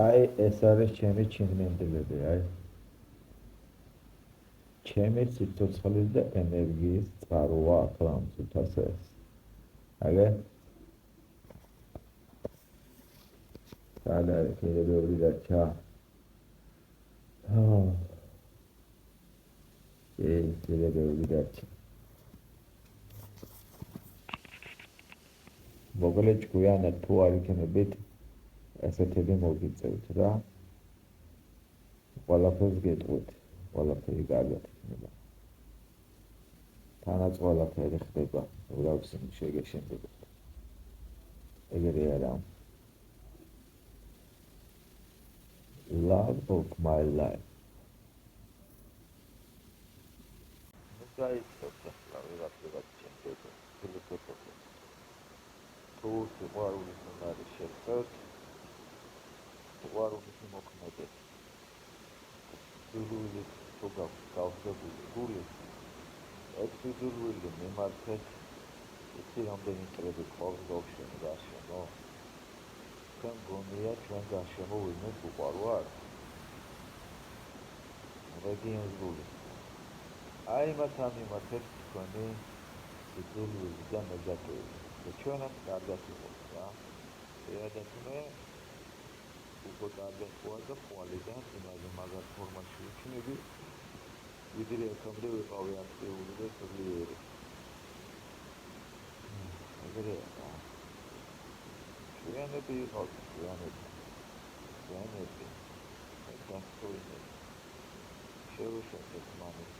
აი ეს არის ჩემი ჩინმენდილები, აი ჩემი სიცოცხლის და ენერგიის წყაროა აქ რამწუთას ეს. აგე? სადა კიდე ბევრი დარჩა. კიდე ბევრი დარჩა. მოგლე ჭკვიანად თუ არ იქნებით ესეთები მოგიწევთ რა. ყველაფერს გეტყვით, ყველაფერი კარგად იქნება. თანაც ყველაფერი ხდება, ურავსი შეგეშინდებოდ. ეგრე არა. Love of my life. გაიცნობ ახლა ვიღაც ჩემდება, ფილოსოფია. თუ სიყვარულის უნარი შეხვდეთ, სიყვარულის მოქმედებით. სიძულვილი თუ გავხდებული გული, ეს სიძულვილი მიმართეთ, იცი რამდენი წლები ყავს ბავშვენ გარშემო? თქვენ გონია ჩვენ გარშემო ვინმე უყვარვა არა? რეგიონს გული. აი მათ ამიმართეთ თქვენი სიძულვილი და ნეგატივი. და ჩვენაც კარგად იყოს რა. შეადათმე უკვე კარგად ყვა და ყვალიდან იმაზე მაგარ ფორმაში ვიჩნები, ვიდრე აქამდე ვიყავი აქტიური და სულიერი. ეგრეა რა. ჩვენები იყავთ, ჩვენები. გასწორებით. შევეშალეთ მამის